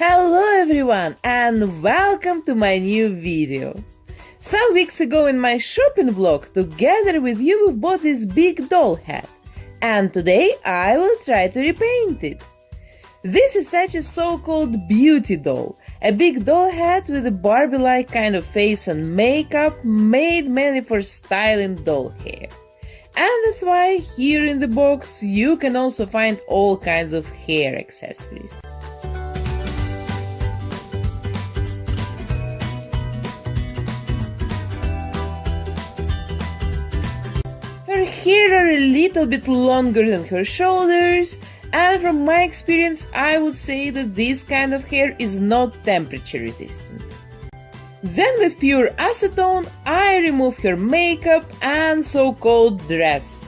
Hello everyone and welcome to my new video. Some weeks ago in my shopping vlog, together with you we bought this big doll hat, and today I will try to repaint it. This is such a so-called beauty doll, a big doll hat with a Barbie-like kind of face and makeup made mainly for styling doll hair. And that's why here in the box you can also find all kinds of hair accessories. Her hair are a little bit longer than her shoulders, and from my experience I would say that this kind of hair is not temperature resistant. Then with pure acetone I remove her makeup and so-called dress.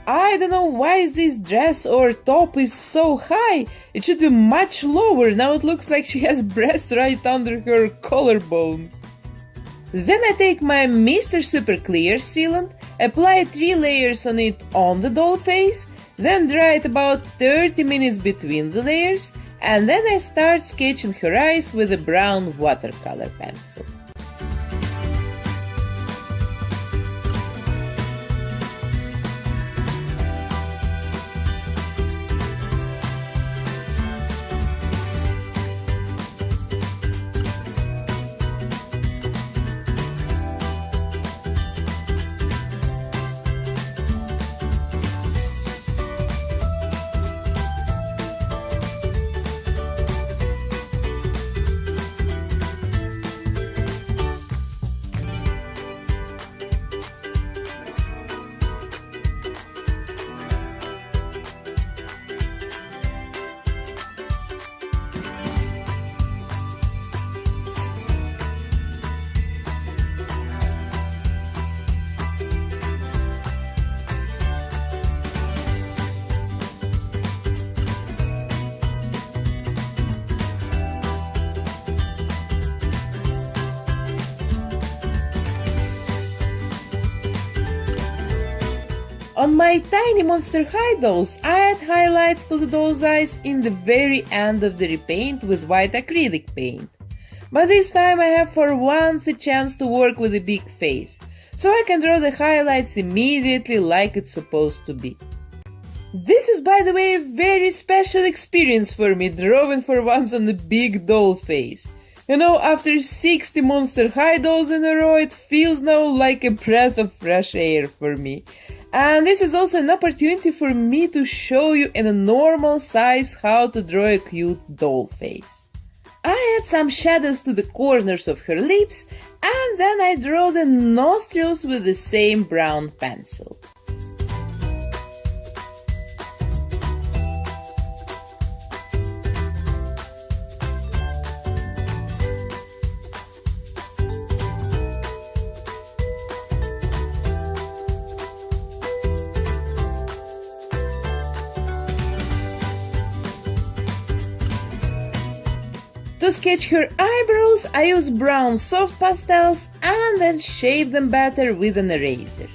I don't know why this dress or top is so high. It should be much lower. Now it looks like she has breasts right under her collarbones. Then I take my Mr. Super Clear sealant, apply 3 layers on it on the doll face, then dry it about 30 minutes between the layers, and then I start sketching her eyes with a brown watercolor pencil. On my tiny Monster High dolls, I add highlights to the doll's eyes in the very end of the repaint with white acrylic paint. But this time I have for once a chance to work with a big face, so I can draw the highlights immediately like it's supposed to be. This is, by the way, a very special experience for me, drawing for once on a big doll face. You know, after 60 Monster High dolls in a row, it feels now like a breath of fresh air for me. And this is also an opportunity for me to show you in a normal size how to draw a cute doll face. I add some shadows to the corners of her lips, and then I draw the nostrils with the same brown pencil. To sketch her eyebrows, I use brown soft pastels and then shape them better with an eraser.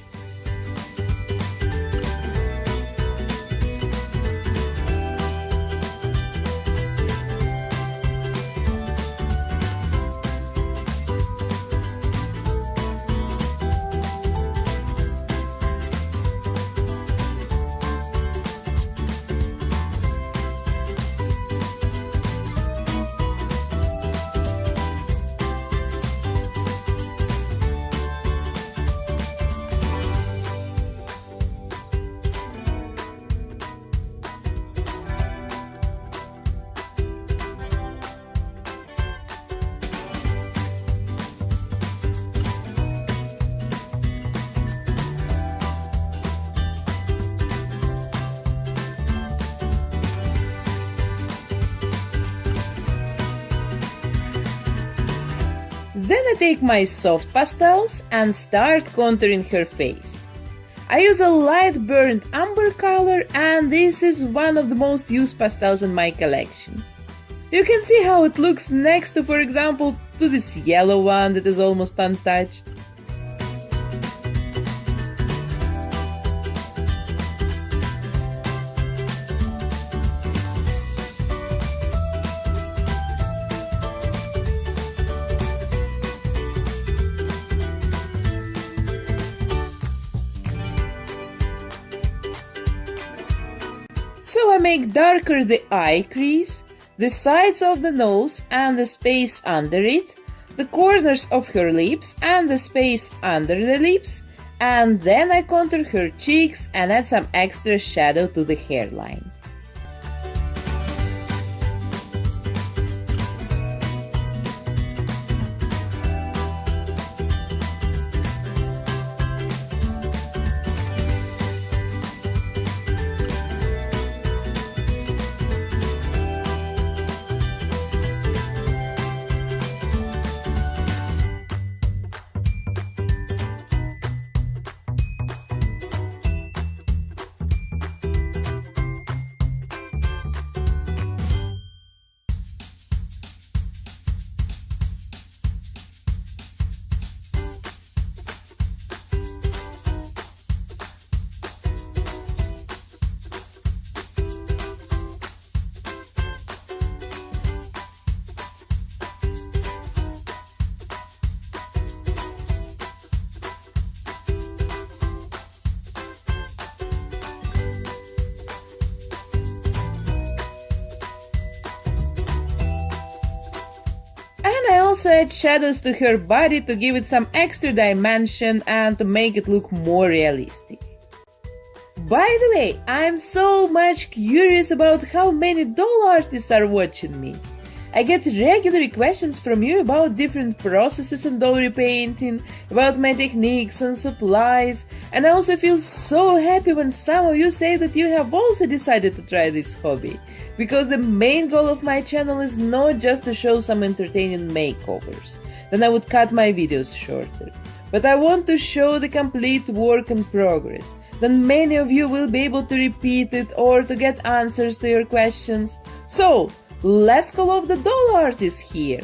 Then I take my soft pastels and start contouring her face. I use a light burnt umber color, and this is one of the most used pastels in my collection. You can see how it looks next to, for example, to this yellow one that is almost untouched. So I make darker the eye crease, the sides of the nose and the space under it, the corners of her lips and the space under the lips, and then I contour her cheeks and add some extra shadow to the hairline. I also add shadows to her body to give it some extra dimension and to make it look more realistic. By the way, I'm so much curious about how many doll artists are watching me. I get regular questions from you about different processes in doll repainting, about my techniques and supplies, and I also feel so happy when some of you say that you have also decided to try this hobby, because the main goal of my channel is not just to show some entertaining makeovers, then I would cut my videos shorter, but I want to show the complete work in progress. Then many of you will be able to repeat it or to get answers to your questions. So, let's call off the doll artist here.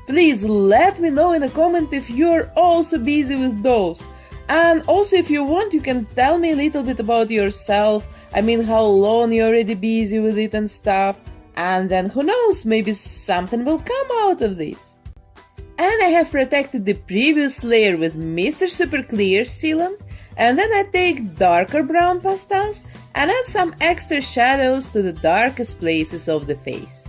Please let me know in a comment if you're also busy with dolls. And also if you want, you can tell me a little bit about yourself. I mean, how long you're already busy with it and stuff. And then who knows, maybe something will come out of this. And I have protected the previous layer with Mr. Super Clear sealant. And then I take darker brown pastels and add some extra shadows to the darkest places of the face.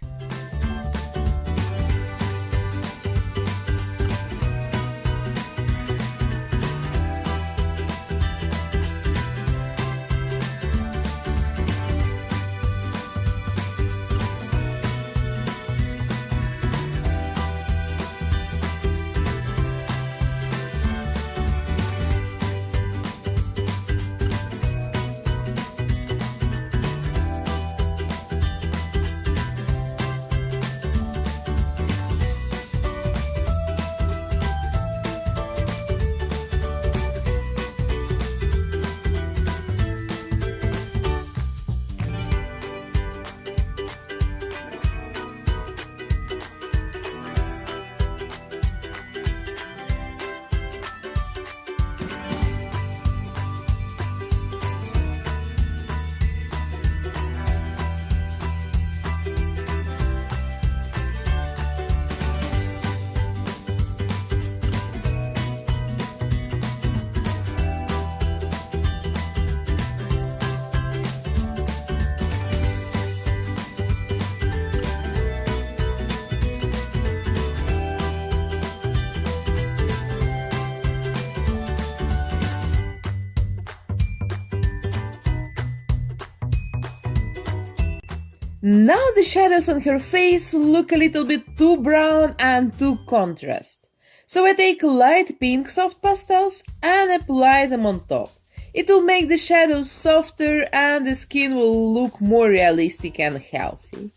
Now the shadows on her face look a little bit too brown and too contrast. So I take light pink soft pastels and apply them on top. It will make the shadows softer and the skin will look more realistic and healthy.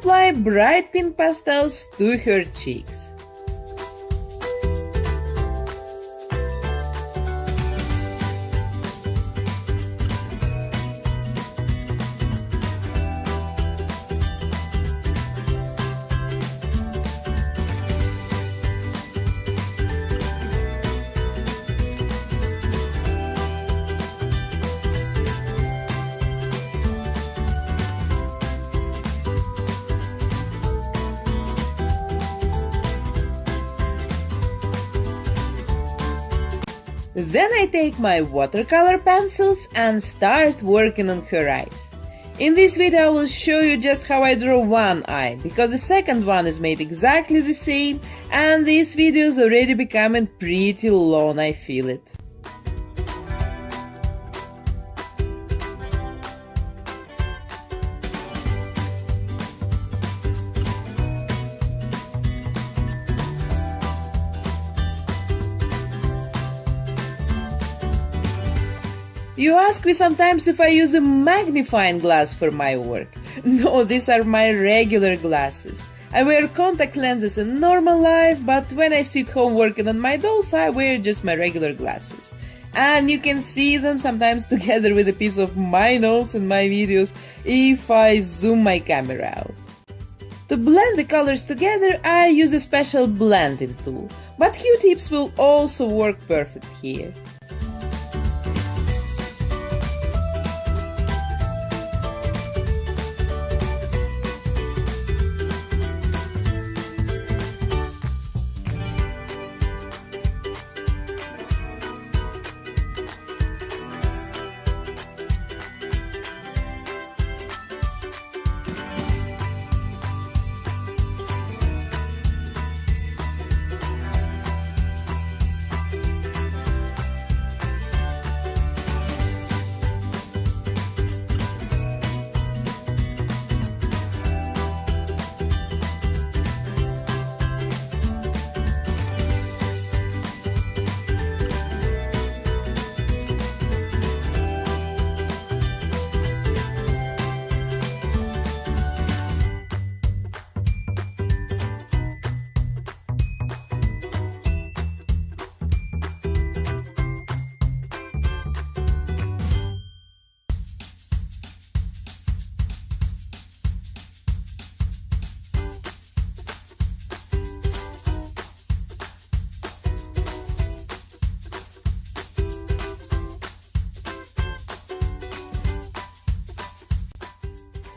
apply bright pink pastels to her cheeks. Then I take my watercolor pencils and start working on her eyes. In this video I will show you just how I draw one eye, because the second one is made exactly the same and this video is already becoming pretty long, I feel it. You ask me sometimes if I use a magnifying glass for my work. No, these are my regular glasses. I wear contact lenses in normal life, but when I sit home working on my dolls, I wear just my regular glasses. And you can see them sometimes together with a piece of my nose in my videos if I zoom my camera out. To blend the colors together, I use a special blending tool, but Q-tips will also work perfect here.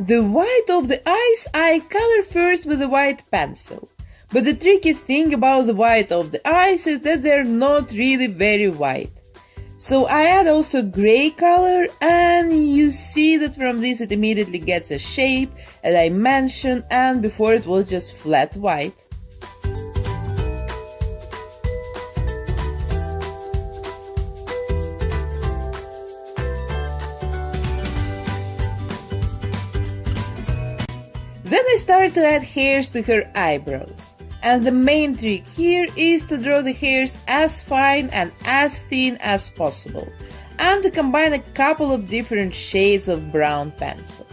The white of the eyes I color first with a white pencil. But the tricky thing about the white of the eyes is that they're not really very white. So I add also gray color, and you see that from this it immediately gets a shape, as I mentioned, and before it was just flat white. Then I start to add hairs to her eyebrows. And the main trick here is to draw the hairs as fine and as thin as possible, and to combine a couple of different shades of brown pencils.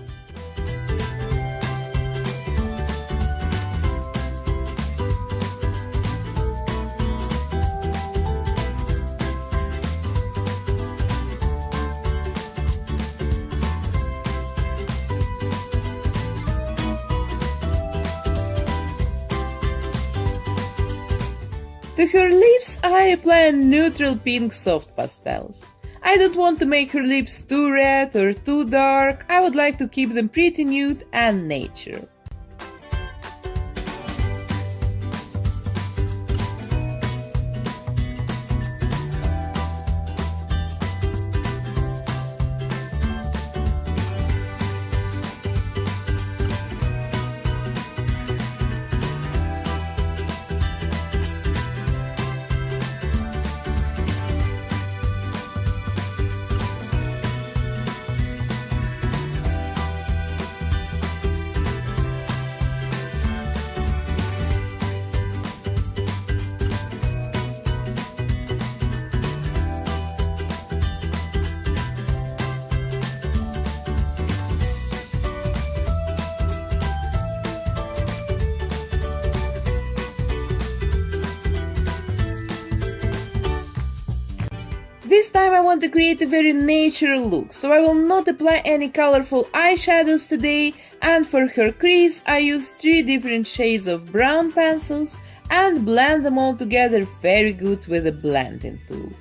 To her lips, I apply a neutral pink soft pastels. I don't want to make her lips too red or too dark, I would like to keep them pretty nude and natural. want to create a very natural look, so I will not apply any colorful eyeshadows today, and for her crease I used 3 different shades of brown pencils and blend them all together very good with a blending tool.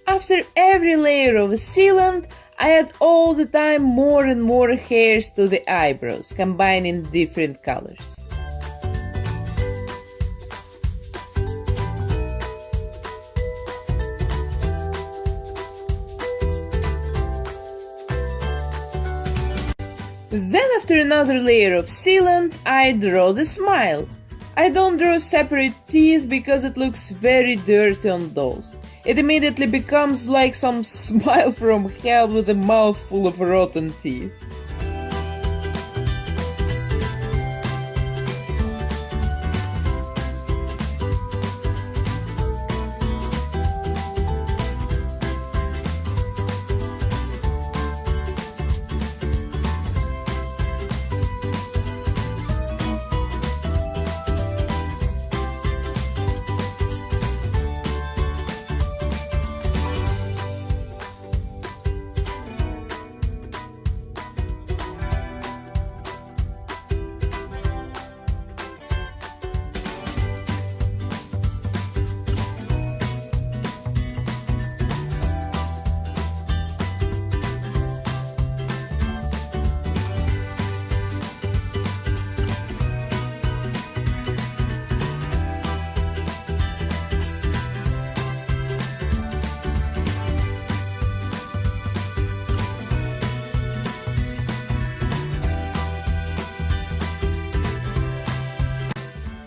After every layer of sealant, I add all the time more and more hairs to the eyebrows, combining different colors. Then after another layer of sealant, I draw the smile. I don't draw separate teeth because it looks very dirty on dolls. It immediately becomes like some smile from hell with a mouthful of rotten teeth.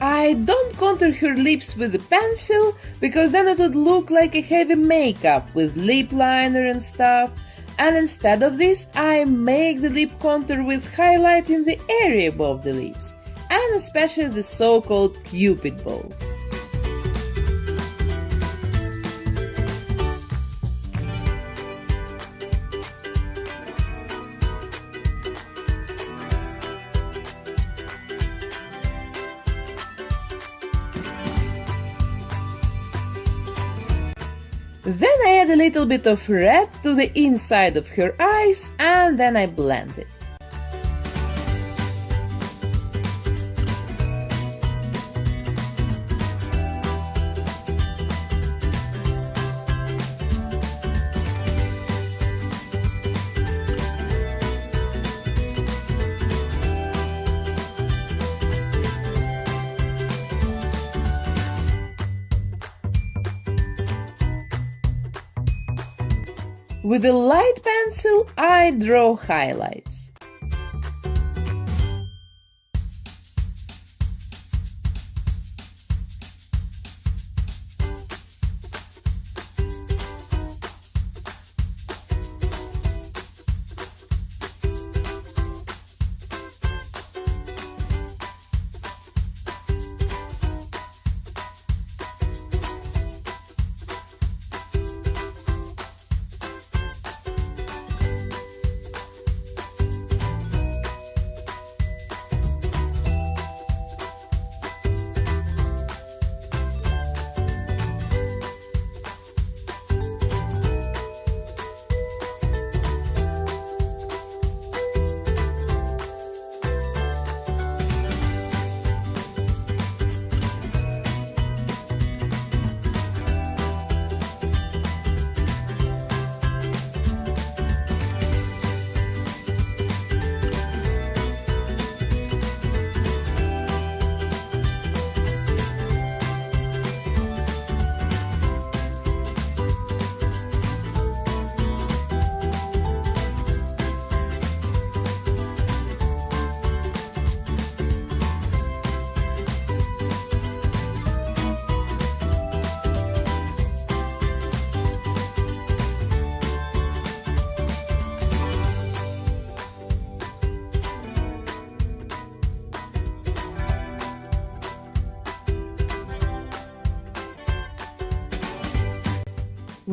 I don't contour her lips with a pencil because then it would look like a heavy makeup with lip liner and stuff, and instead of this I make the lip contour with highlighting the area above the lips, and especially the so-called cupid bow. Then I add a little bit of red to the inside of her eyes and then I blend it. With a light pencil, I draw highlights.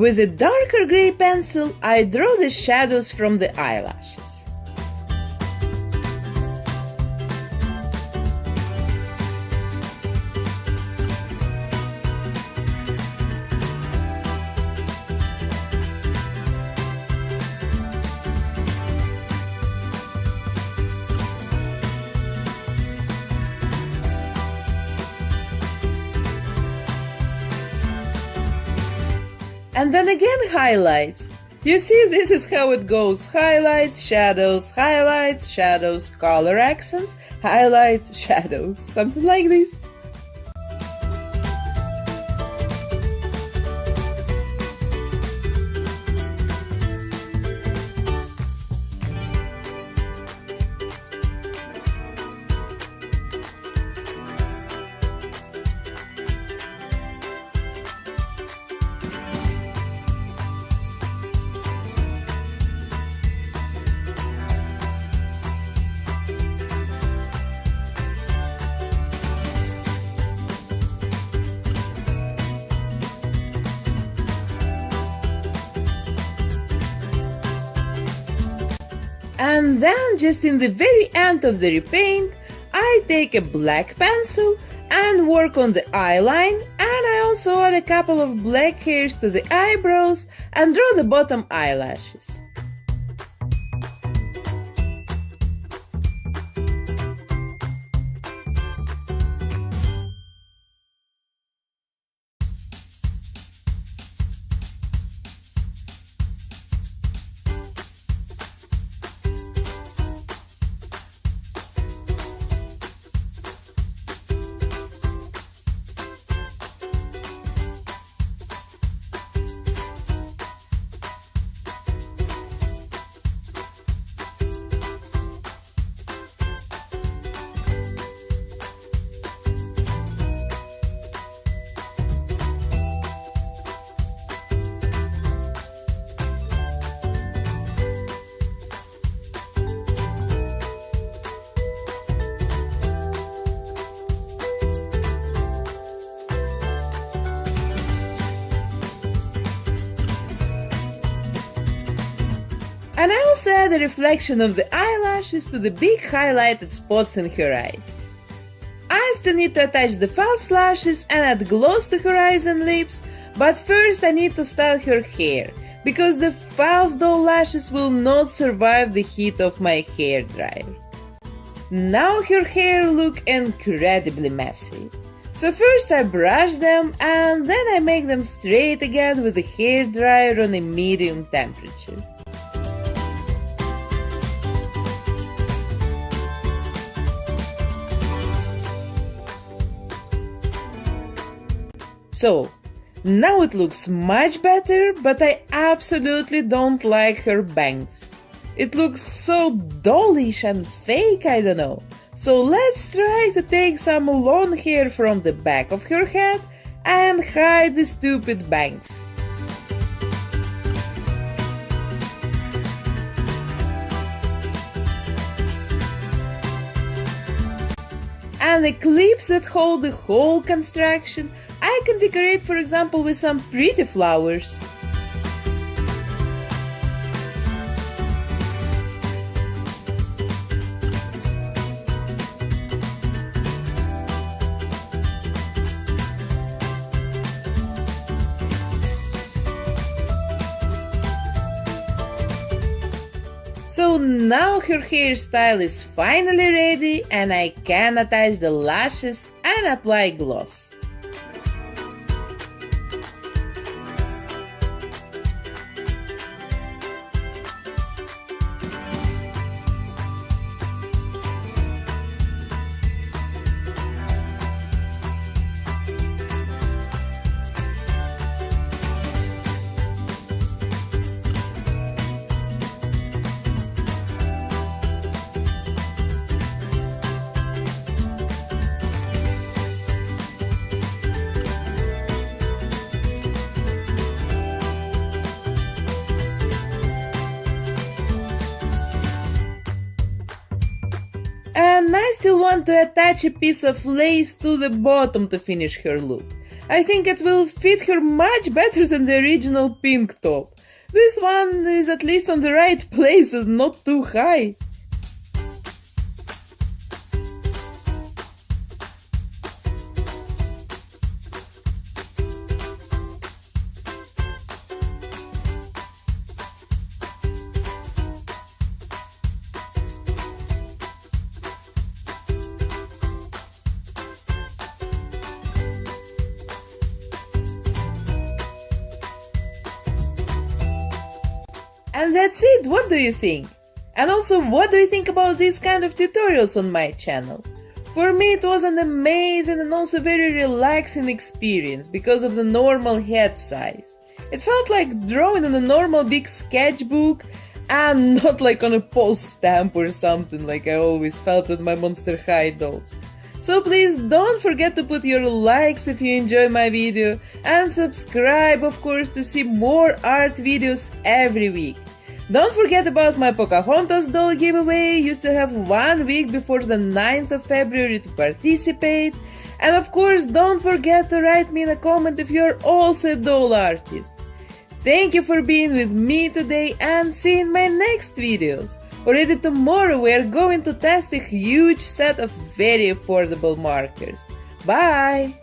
With a darker gray pencil, I draw the shadows from the eyelashes. And then again highlights. You see, this is how it goes. Highlights, shadows, color accents, highlights, shadows. Something like this. And then, just in the very end of the repaint, I take a black pencil and work on the eyeline, and I also add a couple of black hairs to the eyebrows and draw the bottom eyelashes. And I also add a reflection of the eyelashes to the big highlighted spots in her eyes. I still need to attach the false lashes and add gloss to her eyes and lips, but first I need to style her hair, because the false doll lashes will not survive the heat of my hair dryer. Now her hair look incredibly messy. So first I brush them and then I make them straight again with the hair dryer on a medium temperature. So, now it looks much better, but I absolutely don't like her bangs. It looks so dollish and fake, I don't know. So let's try to take some long hair from the back of her head and hide the stupid bangs. And the clips that hold the whole construction, I can decorate, for example, with some pretty flowers. So now her hairstyle is finally ready and I can attach the lashes and apply gloss. And I still want to attach a piece of lace to the bottom to finish her look. I think it will fit her much better than the original pink top. This one is at least on the right places, not too high. And that's it, what do you think? And also, what do you think about these kind of tutorials on my channel? For me it was an amazing and also very relaxing experience because of the normal head size. It felt like drawing on a normal big sketchbook and not like on a post stamp or something like I always felt with my Monster High dolls. So please don't forget to put your likes if you enjoy my video and subscribe of course to see more art videos every week. Don't forget about my Pocahontas doll giveaway, you still have 1 week before the 9th of February to participate. And of course don't forget to write me in a comment if you're also a doll artist. Thank you for being with me today and see you in my next videos. Already tomorrow we are going to test a huge set of very affordable markers. Bye!